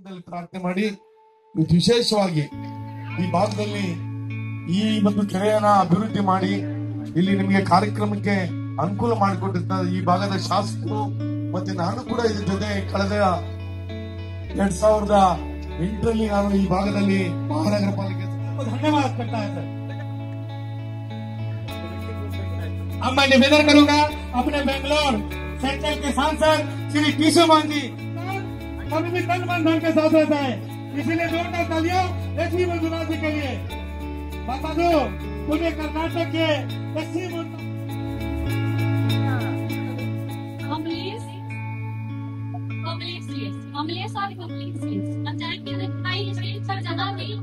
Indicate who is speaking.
Speaker 1: ಸನ್ನಿಧಾನದಲ್ಲಿ ಪ್ರಾರ್ಥನೆ ಮಾಡಿ ವಿಶೇಷವಾಗಿ ಈ ಭಾಗದಲ್ಲಿ ಈ ಒಂದು ಕೆರೆಯನ್ನ ಅಭಿವೃದ್ಧಿ ಮಾಡಿ ಇಲ್ಲಿ ನಿಮಗೆ ಕಾರ್ಯಕ್ರಮಕ್ಕೆ ಅನುಕೂಲ ಮಾಡಿಕೊಟ್ಟಿರ್ತಾರೆ ಈ ಭಾಗದ ಶಾಸಕರು ಮತ್ತೆ ನಾನು ಕೂಡ ಇದ್ರ ಜೊತೆ ಕಳೆದ 2008ರಲ್ಲಿ ನಾನು ಈ ಭಾಗದಲ್ಲಿ ಮಹಾನಗರ ಪಾಲಿಕೆ
Speaker 2: धन्यवाद करता है सर। अब मैं निवेदन करूंगा अपने बेंगलोर सेंट्रल के सांसद श्री टीशू मान जी कभी भी तन मन धन के साथ रहता है, इसीलिए जोरदार तालियों एसवी मंजुनाथ जी के लिए। बता दो पूरे कर्नाटक के एसवी
Speaker 3: पंचायत के अधिकारी पर जगह नहीं